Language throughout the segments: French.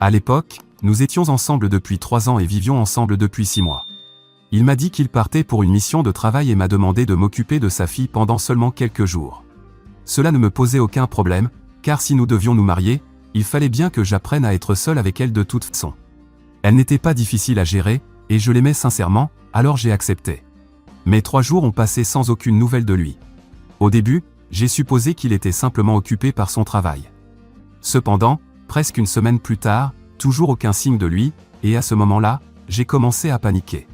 À l'époque, nous étions ensemble depuis 3 ans et vivions ensemble depuis 6 mois. Il m'a dit qu'il partait pour une mission de travail et m'a demandé de m'occuper de sa fille pendant seulement quelques jours. Cela ne me posait aucun problème, car si nous devions nous marier, il fallait bien que j'apprenne à être seul avec elle de toute façon. Elle n'était pas difficile à gérer, et je l'aimais sincèrement, alors j'ai accepté. Mais 3 jours ont passé sans aucune nouvelle de lui. Au début, j'ai supposé qu'il était simplement occupé par son travail. Cependant, presque une semaine plus tard, toujours aucun signe de lui, et à ce moment-là, j'ai commencé à paniquer.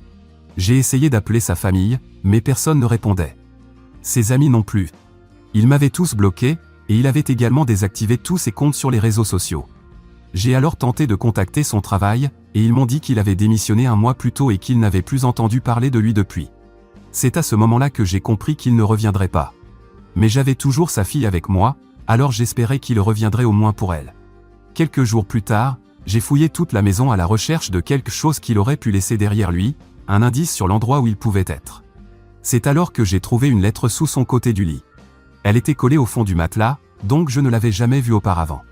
J'ai essayé d'appeler sa famille, mais personne ne répondait. Ses amis non plus. Ils m'avaient tous bloqué, et il avait également désactivé tous ses comptes sur les réseaux sociaux. J'ai alors tenté de contacter son travail, et ils m'ont dit qu'il avait démissionné 1 mois plus tôt et qu'ils n'avaient plus entendu parler de lui depuis. C'est à ce moment-là que j'ai compris qu'il ne reviendrait pas. Mais j'avais toujours sa fille avec moi, alors j'espérais qu'il reviendrait au moins pour elle. Quelques jours plus tard, j'ai fouillé toute la maison à la recherche de quelque chose qu'il aurait pu laisser derrière lui, un indice sur l'endroit où il pouvait être. C'est alors que j'ai trouvé une lettre sous son côté du lit. Elle était collée au fond du matelas, donc je ne l'avais jamais vue auparavant.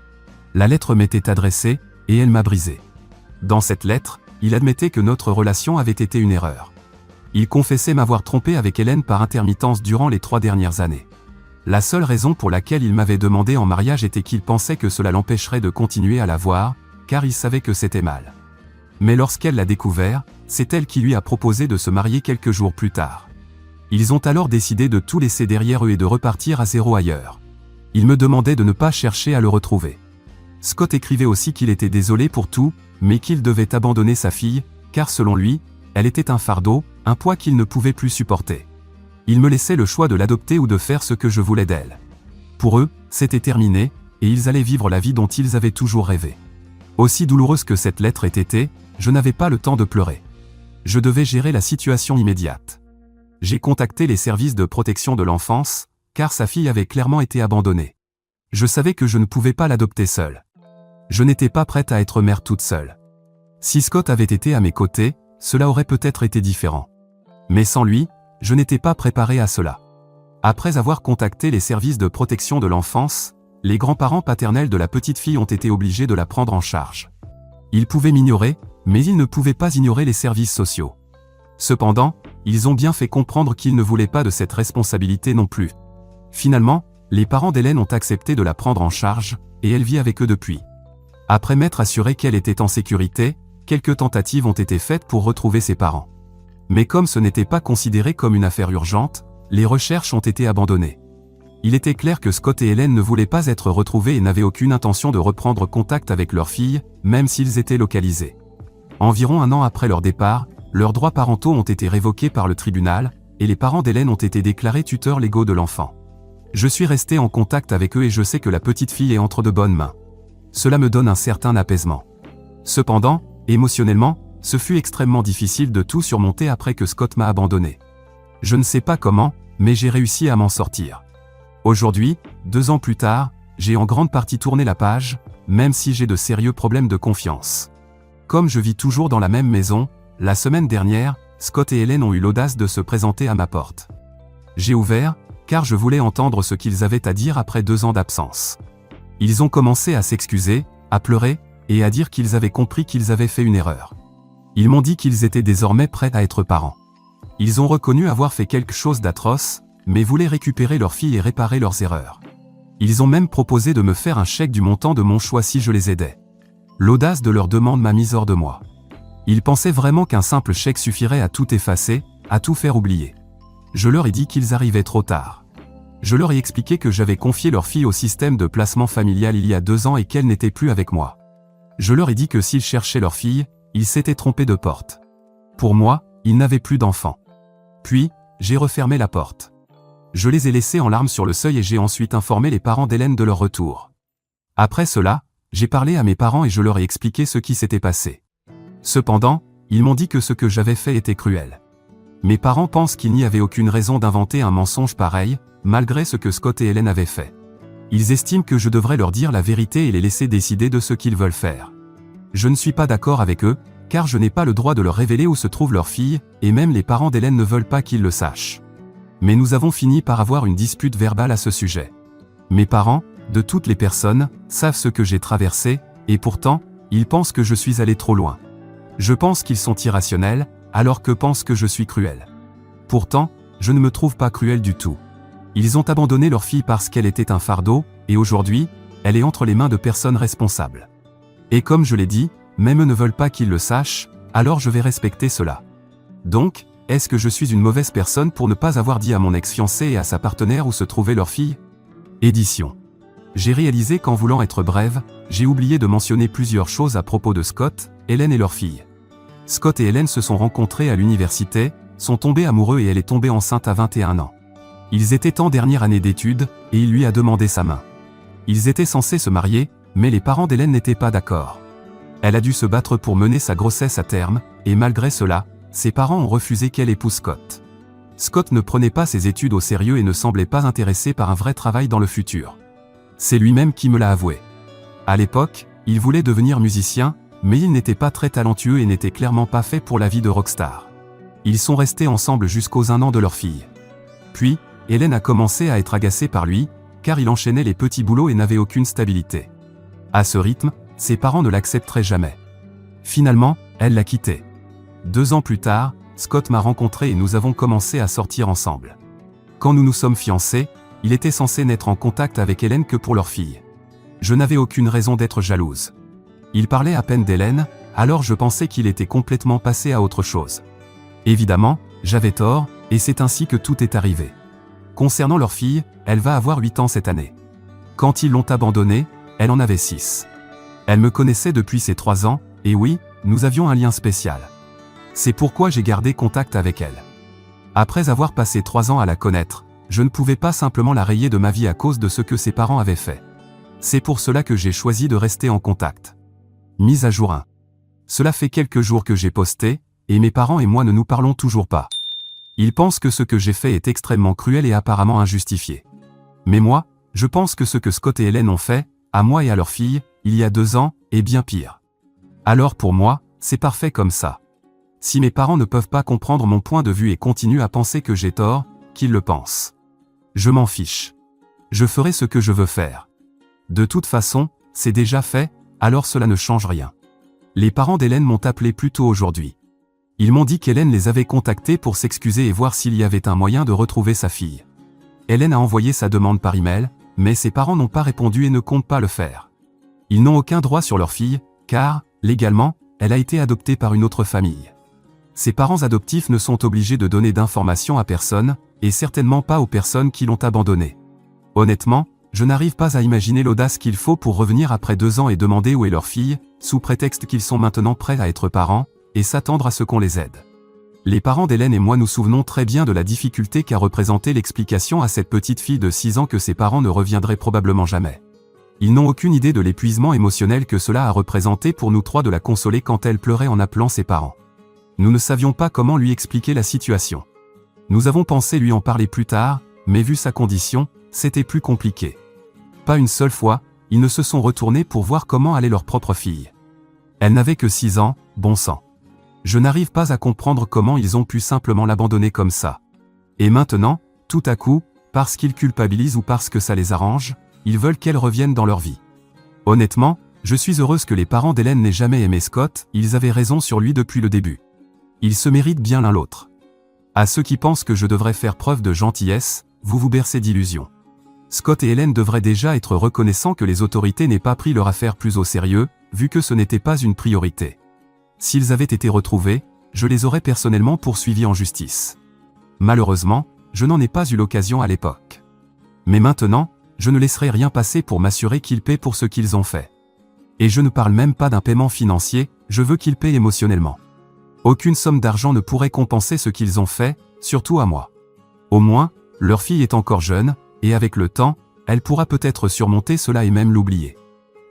La lettre m'était adressée, et elle m'a brisé. Dans cette lettre, il admettait que notre relation avait été une erreur. Il confessait m'avoir trompé avec Hélène par intermittence durant les 3 dernières années. La seule raison pour laquelle il m'avait demandé en mariage était qu'il pensait que cela l'empêcherait de continuer à la voir, car il savait que c'était mal. Mais lorsqu'elle l'a découvert, c'est elle qui lui a proposé de se marier quelques jours plus tard. Ils ont alors décidé de tout laisser derrière eux et de repartir à zéro ailleurs. Il me demandait de ne pas chercher à le retrouver. Scott écrivait aussi qu'il était désolé pour tout, mais qu'il devait abandonner sa fille, car selon lui, elle était un fardeau, un poids qu'il ne pouvait plus supporter. Il me laissait le choix de l'adopter ou de faire ce que je voulais d'elle. Pour eux, c'était terminé, et ils allaient vivre la vie dont ils avaient toujours rêvé. Aussi douloureuse que cette lettre ait été, je n'avais pas le temps de pleurer. Je devais gérer la situation immédiate. J'ai contacté les services de protection de l'enfance, car sa fille avait clairement été abandonnée. Je savais que je ne pouvais pas l'adopter seule. Je n'étais pas prête à être mère toute seule. Si Scott avait été à mes côtés, cela aurait peut-être été différent. Mais sans lui, je n'étais pas préparée à cela. Après avoir contacté les services de protection de l'enfance, les grands-parents paternels de la petite fille ont été obligés de la prendre en charge. Ils pouvaient m'ignorer, mais ils ne pouvaient pas ignorer les services sociaux. Cependant, ils ont bien fait comprendre qu'ils ne voulaient pas de cette responsabilité non plus. Finalement, les parents d'Hélène ont accepté de la prendre en charge, et elle vit avec eux depuis. Après m'être assuré qu'elle était en sécurité, quelques tentatives ont été faites pour retrouver ses parents. Mais comme ce n'était pas considéré comme une affaire urgente, les recherches ont été abandonnées. Il était clair que Scott et Hélène ne voulaient pas être retrouvés et n'avaient aucune intention de reprendre contact avec leur fille, même s'ils étaient localisés. Environ 1 an après leur départ, leurs droits parentaux ont été révoqués par le tribunal, et les parents d'Hélène ont été déclarés tuteurs légaux de l'enfant. Je suis resté en contact avec eux et je sais que la petite fille est entre de bonnes mains. Cela me donne un certain apaisement. Cependant, émotionnellement, ce fut extrêmement difficile de tout surmonter après que Scott m'a abandonné. Je ne sais pas comment, mais j'ai réussi à m'en sortir. Aujourd'hui, 2 ans plus tard, j'ai en grande partie tourné la page, même si j'ai de sérieux problèmes de confiance. Comme je vis toujours dans la même maison, la semaine dernière, Scott et Hélène ont eu l'audace de se présenter à ma porte. J'ai ouvert, car je voulais entendre ce qu'ils avaient à dire après 2 ans d'absence. Ils ont commencé à s'excuser, à pleurer, et à dire qu'ils avaient compris qu'ils avaient fait une erreur. Ils m'ont dit qu'ils étaient désormais prêts à être parents. Ils ont reconnu avoir fait quelque chose d'atroce, mais voulaient récupérer leur fille et réparer leurs erreurs. Ils ont même proposé de me faire un chèque du montant de mon choix si je les aidais. L'audace de leur demande m'a mis hors de moi. Ils pensaient vraiment qu'un simple chèque suffirait à tout effacer, à tout faire oublier. Je leur ai dit qu'ils arrivaient trop tard. Je leur ai expliqué que j'avais confié leur fille au système de placement familial il y a 2 ans et qu'elle n'était plus avec moi. Je leur ai dit que s'ils cherchaient leur fille, ils s'étaient trompés de porte. Pour moi, ils n'avaient plus d'enfants. Puis, j'ai refermé la porte. Je les ai laissés en larmes sur le seuil et j'ai ensuite informé les parents d'Hélène de leur retour. Après cela, j'ai parlé à mes parents et je leur ai expliqué ce qui s'était passé. Cependant, ils m'ont dit que ce que j'avais fait était cruel. Mes parents pensent qu'il n'y avait aucune raison d'inventer un mensonge pareil, malgré ce que Scott et Hélène avaient fait. Ils estiment que je devrais leur dire la vérité et les laisser décider de ce qu'ils veulent faire. Je ne suis pas d'accord avec eux, car je n'ai pas le droit de leur révéler où se trouve leur fille, et même les parents d'Hélène ne veulent pas qu'ils le sachent. Mais nous avons fini par avoir une dispute verbale à ce sujet. Mes parents, de toutes les personnes, savent ce que j'ai traversé, et pourtant, Ils pensent que je suis allé trop loin. Je pense qu'ils sont irrationnels, alors que pensent que je suis cruel. Pourtant, je ne me trouve pas cruel du tout. Ils ont abandonné leur fille parce qu'elle était un fardeau, et aujourd'hui, elle est entre les mains de personnes responsables. Et comme je l'ai dit, même eux ne veulent pas qu'ils le sachent, alors je vais respecter cela. Donc, est-ce que je suis une mauvaise personne pour ne pas avoir dit à mon ex-fiancé et à sa partenaire où se trouvait leur fille? Édition. J'ai réalisé qu'en voulant être brève, j'ai oublié de mentionner plusieurs choses à propos de Scott, Hélène et leur fille. Scott et Hélène se sont rencontrés à l'université, sont tombés amoureux et elle est tombée enceinte à 21 ans. Ils étaient en dernière année d'études, et il lui a demandé sa main. Ils étaient censés se marier, mais les parents d'Hélène n'étaient pas d'accord. Elle a dû se battre pour mener sa grossesse à terme, et malgré cela, ses parents ont refusé qu'elle épouse Scott. Scott ne prenait pas ses études au sérieux et ne semblait pas intéressé par un vrai travail dans le futur. C'est lui-même qui me l'a avoué. À l'époque, il voulait devenir musicien, mais il n'était pas très talentueux et n'était clairement pas fait pour la vie de rockstar. Ils sont restés ensemble jusqu'aux 1 an de leur fille. Puis, Hélène a commencé à être agacée par lui, car il enchaînait les petits boulots et n'avait aucune stabilité. À ce rythme, ses parents ne l'accepteraient jamais. Finalement, elle l'a quitté. 2 ans plus tard, Scott m'a rencontré et nous avons commencé à sortir ensemble. Quand nous nous sommes fiancés, il était censé n'être en contact avec Hélène que pour leur fille. Je n'avais aucune raison d'être jalouse. Il parlait à peine d'Hélène, alors je pensais qu'il était complètement passé à autre chose. Évidemment, j'avais tort, et c'est ainsi que tout est arrivé. Concernant leur fille, elle va avoir 8 ans cette année. Quand ils l'ont abandonnée, elle en avait 6. Elle me connaissait depuis ses 3 ans, et oui, nous avions un lien spécial. C'est pourquoi j'ai gardé contact avec elle. Après avoir passé 3 ans à la connaître, je ne pouvais pas simplement la rayer de ma vie à cause de ce que ses parents avaient fait. C'est pour cela que j'ai choisi de rester en contact. Mise à jour 1. Cela fait quelques jours que j'ai posté, et mes parents et moi ne nous parlons toujours pas. Ils pensent que ce que j'ai fait est extrêmement cruel et apparemment injustifié. Mais moi, je pense que ce que Scott et Hélène ont fait, à moi et à leur fille, il y a 2 ans, est bien pire. Alors pour moi, c'est parfait comme ça. Si mes parents ne peuvent pas comprendre mon point de vue et continuent à penser que j'ai tort, qu'ils le pensent. Je m'en fiche. Je ferai ce que je veux faire. De toute façon, c'est déjà fait, alors cela ne change rien. Les parents d'Hélène m'ont appelé plus tôt aujourd'hui. Ils m'ont dit qu'Hélène les avait contactés pour s'excuser et voir s'il y avait un moyen de retrouver sa fille. Hélène a envoyé sa demande par email, mais ses parents n'ont pas répondu et ne comptent pas le faire. Ils n'ont aucun droit sur leur fille, car, légalement, elle a été adoptée par une autre famille. Ses parents adoptifs ne sont obligés de donner d'informations à personne, et certainement pas aux personnes qui l'ont abandonnée. Honnêtement, je n'arrive pas à imaginer l'audace qu'il faut pour revenir après 2 ans et demander où est leur fille, sous prétexte qu'ils sont maintenant prêts à être parents, et s'attendre à ce qu'on les aide. Les parents d'Hélène et moi nous souvenons très bien de la difficulté qu'a représenté l'explication à cette petite fille de 6 ans que ses parents ne reviendraient probablement jamais. Ils n'ont aucune idée de l'épuisement émotionnel que cela a représenté pour nous 3 de la consoler quand elle pleurait en appelant ses parents. Nous ne savions pas comment lui expliquer la situation. Nous avons pensé lui en parler plus tard, mais vu sa condition, c'était plus compliqué. Pas une seule fois, ils ne se sont retournés pour voir comment allait leur propre fille. Elle n'avait que 6 ans, bon sang. Je n'arrive pas à comprendre comment ils ont pu simplement l'abandonner comme ça. Et maintenant, tout à coup, parce qu'ils culpabilisent ou parce que ça les arrange, ils veulent qu'elle revienne dans leur vie. Honnêtement, je suis heureuse que les parents d'Hélène n'aient jamais aimé Scott, ils avaient raison sur lui depuis le début. Ils se méritent bien l'un l'autre. À ceux qui pensent que je devrais faire preuve de gentillesse, vous vous bercez d'illusions. Scott et Hélène devraient déjà être reconnaissants que les autorités n'aient pas pris leur affaire plus au sérieux, vu que ce n'était pas une priorité. S'ils avaient été retrouvés, je les aurais personnellement poursuivis en justice. Malheureusement, je n'en ai pas eu l'occasion à l'époque. Mais maintenant, je ne laisserai rien passer pour m'assurer qu'ils paient pour ce qu'ils ont fait. Et je ne parle même pas d'un paiement financier, je veux qu'ils paient émotionnellement. Aucune somme d'argent ne pourrait compenser ce qu'ils ont fait, surtout à moi. Au moins, leur fille est encore jeune, et avec le temps, elle pourra peut-être surmonter cela et même l'oublier.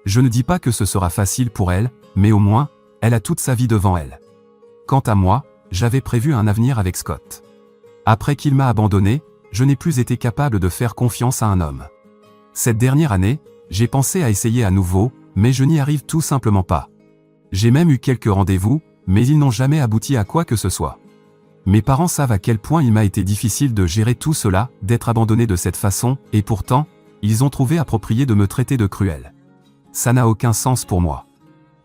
Je ne dis pas que ce sera facile pour elle, mais au moins, elle a toute sa vie devant elle. Quant à moi, j'avais prévu un avenir avec Scott. Après qu'il m'a abandonné, je n'ai plus été capable de faire confiance à un homme. Cette dernière année, j'ai pensé à essayer à nouveau, mais je n'y arrive tout simplement pas. J'ai même eu quelques rendez-vous, mais ils n'ont jamais abouti à quoi que ce soit. Mes parents savent à quel point il m'a été difficile de gérer tout cela, d'être abandonné de cette façon, et pourtant, ils ont trouvé approprié de me traiter de cruel. Ça n'a aucun sens pour moi.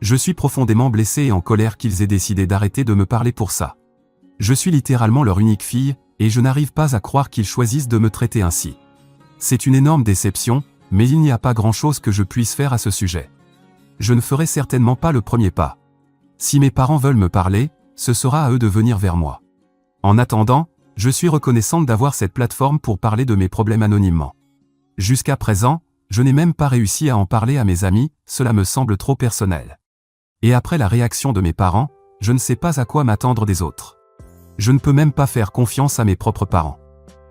Je suis profondément blessé et en colère qu'ils aient décidé d'arrêter de me parler pour ça. Je suis littéralement leur unique fille, et je n'arrive pas à croire qu'ils choisissent de me traiter ainsi. C'est une énorme déception, mais il n'y a pas grand-chose que je puisse faire à ce sujet. Je ne ferai certainement pas le premier pas. Si mes parents veulent me parler, ce sera à eux de venir vers moi. En attendant, je suis reconnaissante d'avoir cette plateforme pour parler de mes problèmes anonymement. Jusqu'à présent, je n'ai même pas réussi à en parler à mes amis, cela me semble trop personnel. Et après la réaction de mes parents, je ne sais pas à quoi m'attendre des autres. Je ne peux même pas faire confiance à mes propres parents.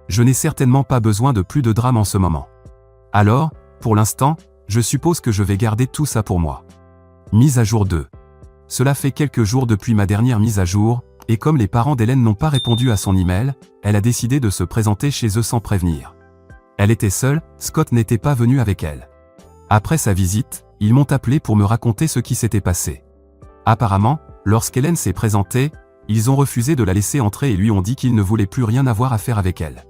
Je n'ai certainement pas besoin de plus de drame en ce moment. Alors, pour l'instant, je suppose que je vais garder tout ça pour moi. Mise à jour 2. Cela fait quelques jours depuis ma dernière mise à jour, et comme les parents d'Hélène n'ont pas répondu à son email, elle a décidé de se présenter chez eux sans prévenir. Elle était seule, Scott n'était pas venu avec elle. Après sa visite, ils m'ont appelé pour me raconter ce qui s'était passé. Apparemment, lorsqu'Hélène s'est présentée, ils ont refusé de la laisser entrer et lui ont dit qu'ils ne voulaient plus rien avoir à faire avec elle.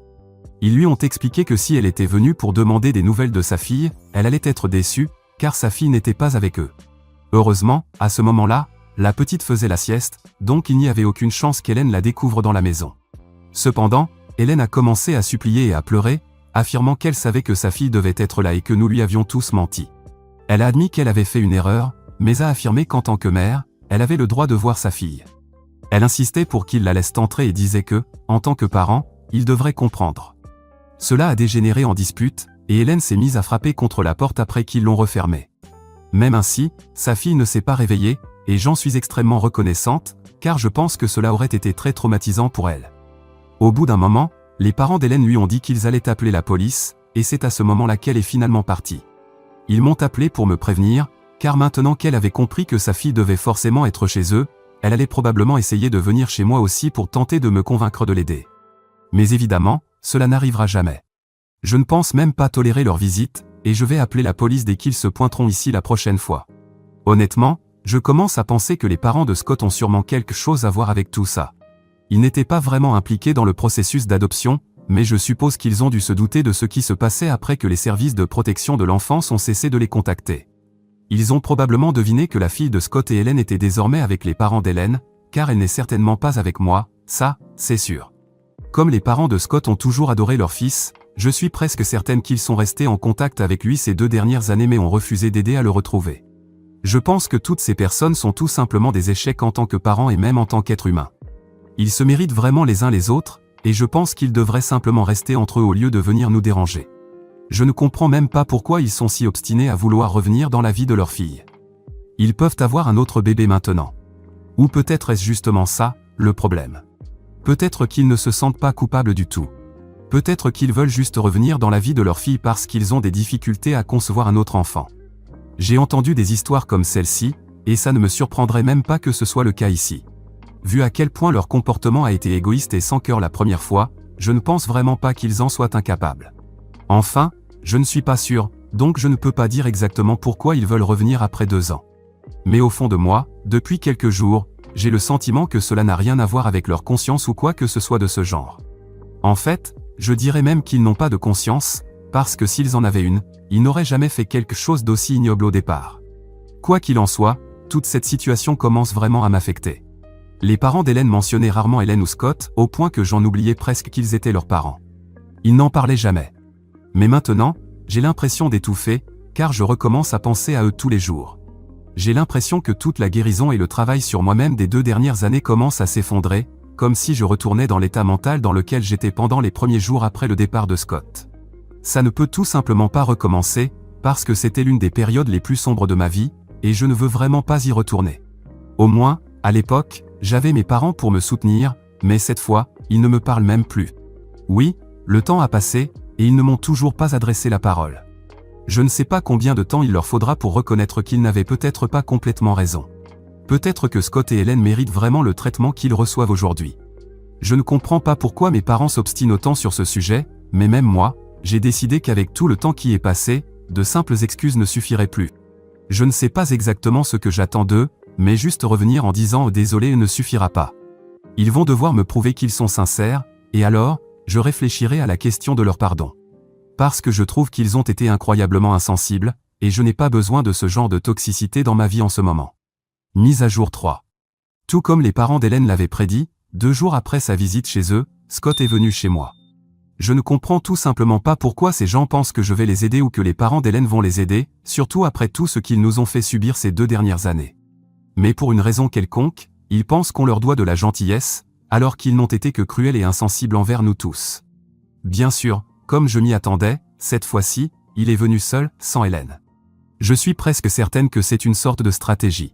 Ils lui ont expliqué que si elle était venue pour demander des nouvelles de sa fille, elle allait être déçue, car sa fille n'était pas avec eux. Heureusement, à ce moment-là, la petite faisait la sieste, donc il n'y avait aucune chance qu'Hélène la découvre dans la maison. Cependant, Hélène a commencé à supplier et à pleurer, affirmant qu'elle savait que sa fille devait être là et que nous lui avions tous menti. Elle a admis qu'elle avait fait une erreur, mais a affirmé qu'en tant que mère, elle avait le droit de voir sa fille. Elle insistait pour qu'il la laisse entrer et disait que, en tant que parent, il devrait comprendre. Cela a dégénéré en dispute, et Hélène s'est mise à frapper contre la porte après qu'ils l'ont refermée. Même ainsi, sa fille ne s'est pas réveillée, et j'en suis extrêmement reconnaissante, car je pense que cela aurait été très traumatisant pour elle. Au bout d'un moment, les parents d'Hélène lui ont dit qu'ils allaient appeler la police, et c'est à ce moment-là qu'elle est finalement partie. Ils m'ont appelé pour me prévenir, car maintenant qu'elle avait compris que sa fille devait forcément être chez eux, elle allait probablement essayer de venir chez moi aussi pour tenter de me convaincre de l'aider. Mais évidemment, cela n'arrivera jamais. Je ne pense même pas tolérer leur visite, et je vais appeler la police dès qu'ils se pointeront ici la prochaine fois. Honnêtement, je commence à penser que les parents de Scott ont sûrement quelque chose à voir avec tout ça. Ils n'étaient pas vraiment impliqués dans le processus d'adoption, mais je suppose qu'ils ont dû se douter de ce qui se passait après que les services de protection de l'enfance ont cessé de les contacter. Ils ont probablement deviné que la fille de Scott et Hélène était désormais avec les parents d'Hélène, car elle n'est certainement pas avec moi, ça, c'est sûr. Comme les parents de Scott ont toujours adoré leur fils, je suis presque certaine qu'ils sont restés en contact avec lui ces 2 dernières années mais ont refusé d'aider à le retrouver. Je pense que toutes ces personnes sont tout simplement des échecs en tant que parents et même en tant qu'êtres humains. Ils se méritent vraiment les uns les autres, et je pense qu'ils devraient simplement rester entre eux au lieu de venir nous déranger. Je ne comprends même pas pourquoi ils sont si obstinés à vouloir revenir dans la vie de leur fille. Ils peuvent avoir un autre bébé maintenant. Ou peut-être est-ce justement ça, le problème. Peut-être qu'ils ne se sentent pas coupables du tout. Peut-être qu'ils veulent juste revenir dans la vie de leur fille parce qu'ils ont des difficultés à concevoir un autre enfant. J'ai entendu des histoires comme celle-ci, et ça ne me surprendrait même pas que ce soit le cas ici. Vu à quel point leur comportement a été égoïste et sans cœur la première fois, je ne pense vraiment pas qu'ils en soient incapables. Enfin, je ne suis pas sûr, donc je ne peux pas dire exactement pourquoi ils veulent revenir après 2 ans. Mais au fond de moi, depuis quelques jours, j'ai le sentiment que cela n'a rien à voir avec leur conscience ou quoi que ce soit de ce genre. En fait, je dirais même qu'ils n'ont pas de conscience, parce que s'ils en avaient une, ils n'auraient jamais fait quelque chose d'aussi ignoble au départ. Quoi qu'il en soit, toute cette situation commence vraiment à m'affecter. Les parents d'Hélène mentionnaient rarement Hélène ou Scott, au point que j'en oubliais presque qu'ils étaient leurs parents. Ils n'en parlaient jamais. Mais maintenant, j'ai l'impression d'étouffer, car je recommence à penser à eux tous les jours. J'ai l'impression que toute la guérison et le travail sur moi-même des 2 dernières années commencent à s'effondrer, comme si je retournais dans l'état mental dans lequel j'étais pendant les premiers jours après le départ de Scott. Ça ne peut tout simplement pas recommencer, parce que c'était l'une des périodes les plus sombres de ma vie, et je ne veux vraiment pas y retourner. Au moins, à l'époque, j'avais mes parents pour me soutenir, mais cette fois, ils ne me parlent même plus. Oui, le temps a passé, et ils ne m'ont toujours pas adressé la parole. Je ne sais pas combien de temps il leur faudra pour reconnaître qu'ils n'avaient peut-être pas complètement raison. Peut-être que Scott et Hélène méritent vraiment le traitement qu'ils reçoivent aujourd'hui. Je ne comprends pas pourquoi mes parents s'obstinent autant sur ce sujet, mais même moi, j'ai décidé qu'avec tout le temps qui est passé, de simples excuses ne suffiraient plus. Je ne sais pas exactement ce que j'attends d'eux, mais juste revenir en disant « désolé » ne suffira pas. Ils vont devoir me prouver qu'ils sont sincères, et alors, je réfléchirai à la question de leur pardon. Parce que je trouve qu'ils ont été incroyablement insensibles, et je n'ai pas besoin de ce genre de toxicité dans ma vie en ce moment. Mise à jour 3. Tout comme les parents d'Hélène l'avaient prédit, 2 jours après sa visite chez eux, Scott est venu chez moi. Je ne comprends tout simplement pas pourquoi ces gens pensent que je vais les aider ou que les parents d'Hélène vont les aider, surtout après tout ce qu'ils nous ont fait subir ces 2 dernières années. Mais pour une raison quelconque, ils pensent qu'on leur doit de la gentillesse, alors qu'ils n'ont été que cruels et insensibles envers nous tous. Bien sûr, comme je m'y attendais, cette fois-ci, il est venu seul, sans Hélène. Je suis presque certaine que c'est une sorte de stratégie.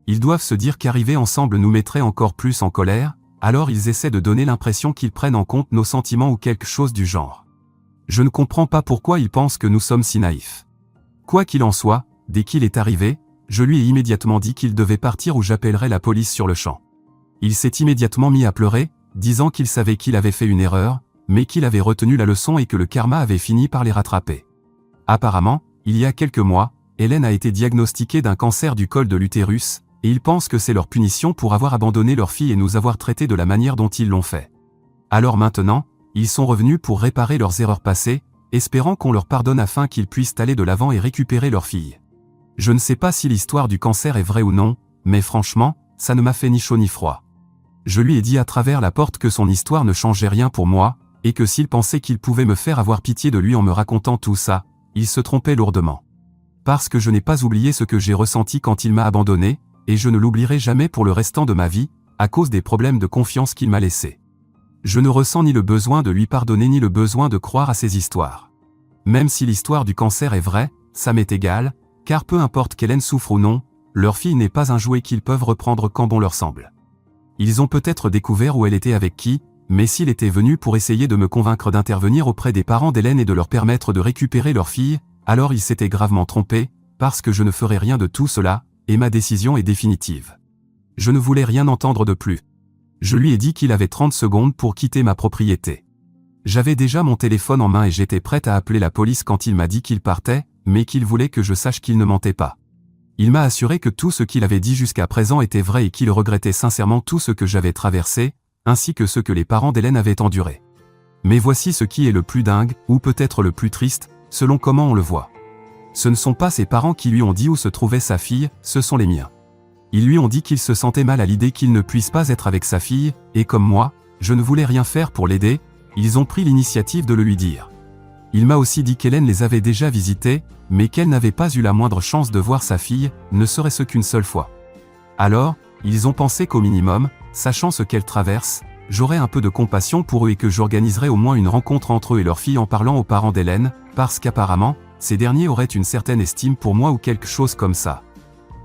Ils doivent se dire qu'arriver ensemble nous mettrait encore plus en colère, alors ils essaient de donner l'impression qu'ils prennent en compte nos sentiments ou quelque chose du genre. Je ne comprends pas pourquoi ils pensent que nous sommes si naïfs. Quoi qu'il en soit, dès qu'il est arrivé, je lui ai immédiatement dit qu'il devait partir ou j'appellerais la police sur le champ. Il s'est immédiatement mis à pleurer, disant qu'il savait qu'il avait fait une erreur, mais qu'il avait retenu la leçon et que le karma avait fini par les rattraper. Apparemment, il y a quelques mois, Hélène a été diagnostiquée d'un cancer du col de l'utérus, et ils pensent que c'est leur punition pour avoir abandonné leur fille et nous avoir traités de la manière dont ils l'ont fait. Alors maintenant, ils sont revenus pour réparer leurs erreurs passées, espérant qu'on leur pardonne afin qu'ils puissent aller de l'avant et récupérer leur fille. Je ne sais pas si l'histoire du cancer est vraie ou non, mais franchement, ça ne m'a fait ni chaud ni froid. Je lui ai dit à travers la porte que son histoire ne changeait rien pour moi, et que s'il pensait qu'il pouvait me faire avoir pitié de lui en me racontant tout ça, il se trompait lourdement. Parce que je n'ai pas oublié ce que j'ai ressenti quand il m'a abandonné, et je ne l'oublierai jamais pour le restant de ma vie, à cause des problèmes de confiance qu'il m'a laissés. Je ne ressens ni le besoin de lui pardonner ni le besoin de croire à ses histoires. Même si l'histoire du cancer est vraie, ça m'est égal, car peu importe qu'Hélène souffre ou non, leur fille n'est pas un jouet qu'ils peuvent reprendre quand bon leur semble. Ils ont peut-être découvert où elle était avec qui, mais s'il était venu pour essayer de me convaincre d'intervenir auprès des parents d'Hélène et de leur permettre de récupérer leur fille, alors il s'était gravement trompé, parce que je ne ferai rien de tout cela, et ma décision est définitive. Je ne voulais rien entendre de plus. Je lui ai dit qu'il avait 30 secondes pour quitter ma propriété. J'avais déjà mon téléphone en main et j'étais prête à appeler la police quand il m'a dit qu'il partait, mais qu'il voulait que je sache qu'il ne mentait pas. Il m'a assuré que tout ce qu'il avait dit jusqu'à présent était vrai et qu'il regrettait sincèrement tout ce que j'avais traversé, ainsi que ce que les parents d'Hélène avaient enduré. Mais voici ce qui est le plus dingue, ou peut-être le plus triste, selon comment on le voit. Ce ne sont pas ses parents qui lui ont dit où se trouvait sa fille, ce sont les miens. Ils lui ont dit qu'il se sentait mal à l'idée qu'il ne puisse pas être avec sa fille, et comme moi, je ne voulais rien faire pour l'aider, ils ont pris l'initiative de le lui dire. Il m'a aussi dit qu'Hélène les avait déjà visités, mais qu'elle n'avait pas eu la moindre chance de voir sa fille, ne serait-ce qu'une seule fois. Alors, ils ont pensé qu'au minimum, sachant ce qu'elle traverse, j'aurais un peu de compassion pour eux et que j'organiserais au moins une rencontre entre eux et leur fille en parlant aux parents d'Hélène, parce qu'apparemment, ces derniers auraient une certaine estime pour moi ou quelque chose comme ça.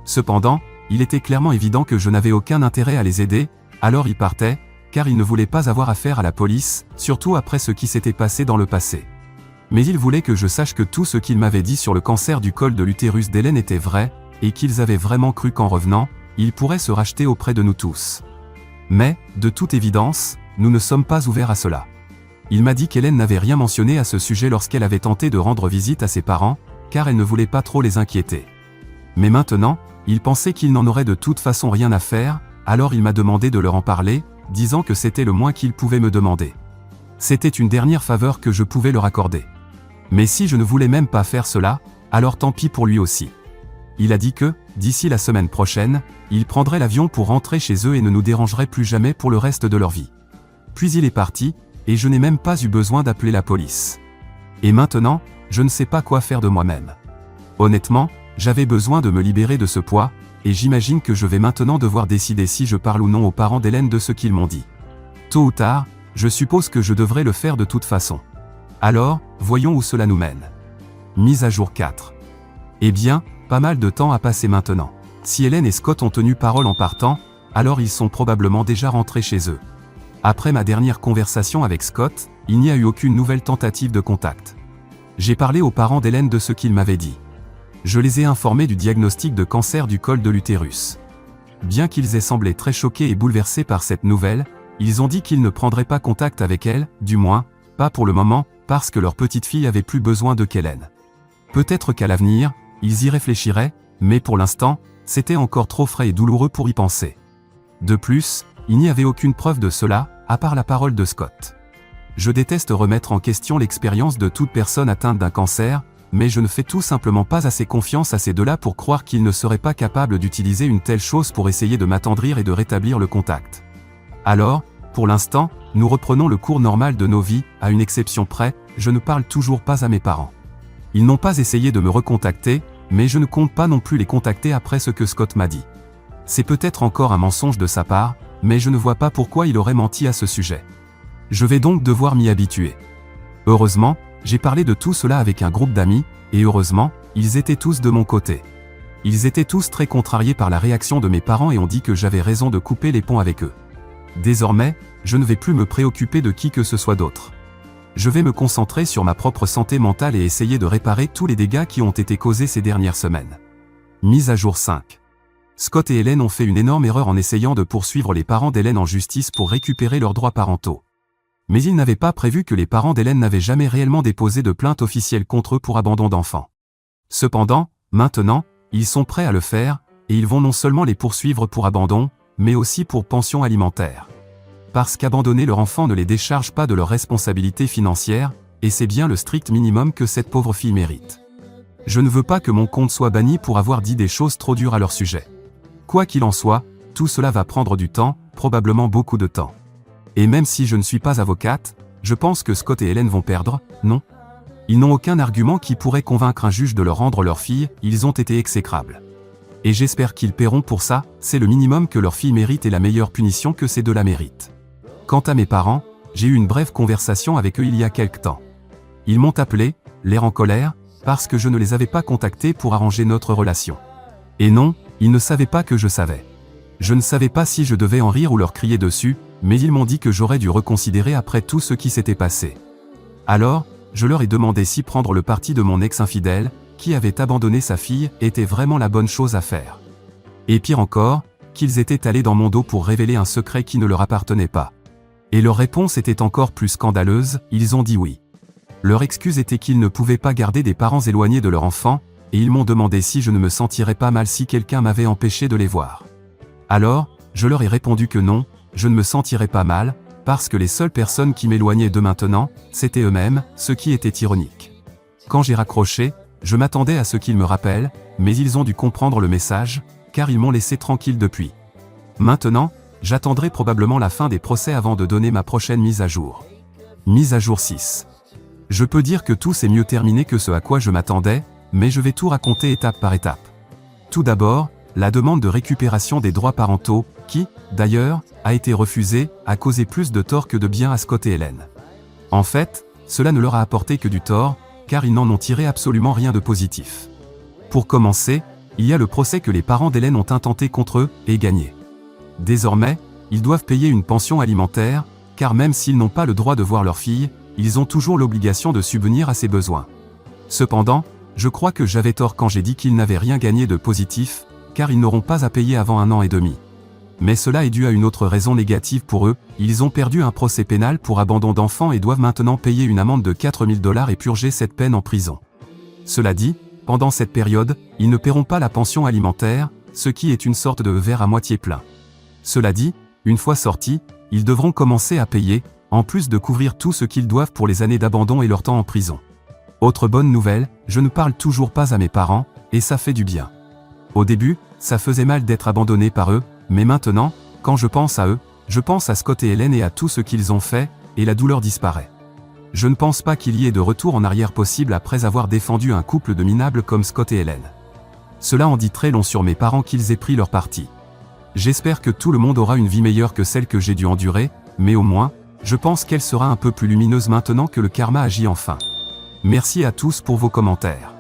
Cependant, il était clairement évident que je n'avais aucun intérêt à les aider, alors ils partaient, car ils ne voulaient pas avoir affaire à la police, surtout après ce qui s'était passé dans le passé. Mais ils voulaient que je sache que tout ce qu'ils m'avaient dit sur le cancer du col de l'utérus d'Hélène était vrai, et qu'ils avaient vraiment cru qu'en revenant, ils pourraient se racheter auprès de nous tous. Mais, de toute évidence, nous ne sommes pas ouverts à cela. Il m'a dit qu'Hélène n'avait rien mentionné à ce sujet lorsqu'elle avait tenté de rendre visite à ses parents, car elle ne voulait pas trop les inquiéter. Mais maintenant, il pensait qu'il n'en aurait de toute façon rien à faire, alors il m'a demandé de leur en parler, disant que c'était le moins qu'il pouvait me demander. C'était une dernière faveur que je pouvais leur accorder. Mais si je ne voulais même pas faire cela, alors tant pis pour lui aussi. Il a dit que, d'ici la semaine prochaine, il prendrait l'avion pour rentrer chez eux et ne nous dérangerait plus jamais pour le reste de leur vie. Puis il est parti, et je n'ai même pas eu besoin d'appeler la police. Et maintenant, je ne sais pas quoi faire de moi-même. Honnêtement, j'avais besoin de me libérer de ce poids, et j'imagine que je vais maintenant devoir décider si je parle ou non aux parents d'Hélène de ce qu'ils m'ont dit. Tôt ou tard, je suppose que je devrais le faire de toute façon. Alors, voyons où cela nous mène. Mise à jour 4. Eh bien, pas mal de temps a passé maintenant. Si Hélène et Scott ont tenu parole en partant, alors ils sont probablement déjà rentrés chez eux. Après ma dernière conversation avec Scott, il n'y a eu aucune nouvelle tentative de contact. J'ai parlé aux parents d'Hélène de ce qu'ils m'avaient dit. Je les ai informés du diagnostic de cancer du col de l'utérus. Bien qu'ils aient semblé très choqués et bouleversés par cette nouvelle, ils ont dit qu'ils ne prendraient pas contact avec elle, du moins, pas pour le moment, parce que leur petite fille avait plus besoin de qu'Hélène. Peut-être qu'à l'avenir, ils y réfléchiraient, mais pour l'instant, c'était encore trop frais et douloureux pour y penser. De plus, il n'y avait aucune preuve de cela, à part la parole de Scott. Je déteste remettre en question l'expérience de toute personne atteinte d'un cancer, mais je ne fais tout simplement pas assez confiance à ces deux-là pour croire qu'ils ne seraient pas capables d'utiliser une telle chose pour essayer de m'attendrir et de rétablir le contact. Alors, pour l'instant, nous reprenons le cours normal de nos vies, à une exception près, je ne parle toujours pas à mes parents. Ils n'ont pas essayé de me recontacter, mais je ne compte pas non plus les contacter après ce que Scott m'a dit. C'est peut-être encore un mensonge de sa part, mais je ne vois pas pourquoi il aurait menti à ce sujet. Je vais donc devoir m'y habituer. Heureusement, j'ai parlé de tout cela avec un groupe d'amis, et heureusement, ils étaient tous de mon côté. Ils étaient tous très contrariés par la réaction de mes parents et ont dit que j'avais raison de couper les ponts avec eux. Désormais, je ne vais plus me préoccuper de qui que ce soit d'autre. Je vais me concentrer sur ma propre santé mentale et essayer de réparer tous les dégâts qui ont été causés ces dernières semaines. Mise à jour 5. Scott et Hélène ont fait une énorme erreur en essayant de poursuivre les parents d'Hélène en justice pour récupérer leurs droits parentaux. Mais ils n'avaient pas prévu que les parents d'Hélène n'avaient jamais réellement déposé de plainte officielle contre eux pour abandon d'enfants. Cependant, maintenant, ils sont prêts à le faire, et ils vont non seulement les poursuivre pour abandon, mais aussi pour pension alimentaire. Parce qu'abandonner leur enfant ne les décharge pas de leurs responsabilités financières, et c'est bien le strict minimum que cette pauvre fille mérite. Je ne veux pas que mon compte soit banni pour avoir dit des choses trop dures à leur sujet. Quoi qu'il en soit, tout cela va prendre du temps, probablement beaucoup de temps. Et même si je ne suis pas avocate, je pense que Scott et Hélène vont perdre, non? Ils n'ont aucun argument qui pourrait convaincre un juge de leur rendre leur fille, ils ont été exécrables. Et j'espère qu'ils paieront pour ça, c'est le minimum que leur fille mérite et la meilleure punition que ces deux-là méritent. Quant à mes parents, j'ai eu une brève conversation avec eux il y a quelque temps. Ils m'ont appelé, l'air en colère, parce que je ne les avais pas contactés pour arranger notre relation. Et non, ils ne savaient pas que je savais. Je ne savais pas si je devais en rire ou leur crier dessus, mais ils m'ont dit que j'aurais dû reconsidérer après tout ce qui s'était passé. Alors, je leur ai demandé si prendre le parti de mon ex-infidèle, qui avait abandonné sa fille, était vraiment la bonne chose à faire. Et pire encore, qu'ils étaient allés dans mon dos pour révéler un secret qui ne leur appartenait pas. Et leur réponse était encore plus scandaleuse, ils ont dit oui. Leur excuse était qu'ils ne pouvaient pas garder des parents éloignés de leur enfant, et ils m'ont demandé si je ne me sentirais pas mal si quelqu'un m'avait empêché de les voir. Alors, je leur ai répondu que non, je ne me sentirais pas mal, parce que les seules personnes qui m'éloignaient de maintenant, c'était eux-mêmes, ce qui était ironique. Quand j'ai raccroché, je m'attendais à ce qu'ils me rappellent, mais ils ont dû comprendre le message, car ils m'ont laissé tranquille depuis. Maintenant, j'attendrai probablement la fin des procès avant de donner ma prochaine mise à jour. Mise à jour 6. Je peux dire que tout s'est mieux terminé que ce à quoi je m'attendais, mais je vais tout raconter étape par étape. Tout d'abord, la demande de récupération des droits parentaux, qui, d'ailleurs, a été refusée, a causé plus de tort que de bien à Scott et Hélène. En fait, cela ne leur a apporté que du tort, car ils n'en ont tiré absolument rien de positif. Pour commencer, il y a le procès que les parents d'Hélène ont intenté contre eux, et gagné. Désormais, ils doivent payer une pension alimentaire, car même s'ils n'ont pas le droit de voir leur fille, ils ont toujours l'obligation de subvenir à ses besoins. Cependant, je crois que j'avais tort quand j'ai dit qu'ils n'avaient rien gagné de positif, car ils n'auront pas à payer avant 1 an et demi. Mais cela est dû à une autre raison négative pour eux, ils ont perdu un procès pénal pour abandon d'enfants et doivent maintenant payer une amende de 4 000 $ et purger cette peine en prison. Cela dit, pendant cette période, ils ne paieront pas la pension alimentaire, ce qui est une sorte de verre à moitié plein. Cela dit, une fois sortis, ils devront commencer à payer, en plus de couvrir tout ce qu'ils doivent pour les années d'abandon et leur temps en prison. Autre bonne nouvelle, je ne parle toujours pas à mes parents, et ça fait du bien. Au début, ça faisait mal d'être abandonné par eux, mais maintenant, quand je pense à eux, je pense à Scott et Hélène et à tout ce qu'ils ont fait, et la douleur disparaît. Je ne pense pas qu'il y ait de retour en arrière possible après avoir défendu un couple de minables comme Scott et Hélène. Cela en dit très long sur mes parents qu'ils aient pris leur parti. J'espère que tout le monde aura une vie meilleure que celle que j'ai dû endurer, mais au moins, je pense qu'elle sera un peu plus lumineuse maintenant que le karma agit enfin. Merci à tous pour vos commentaires.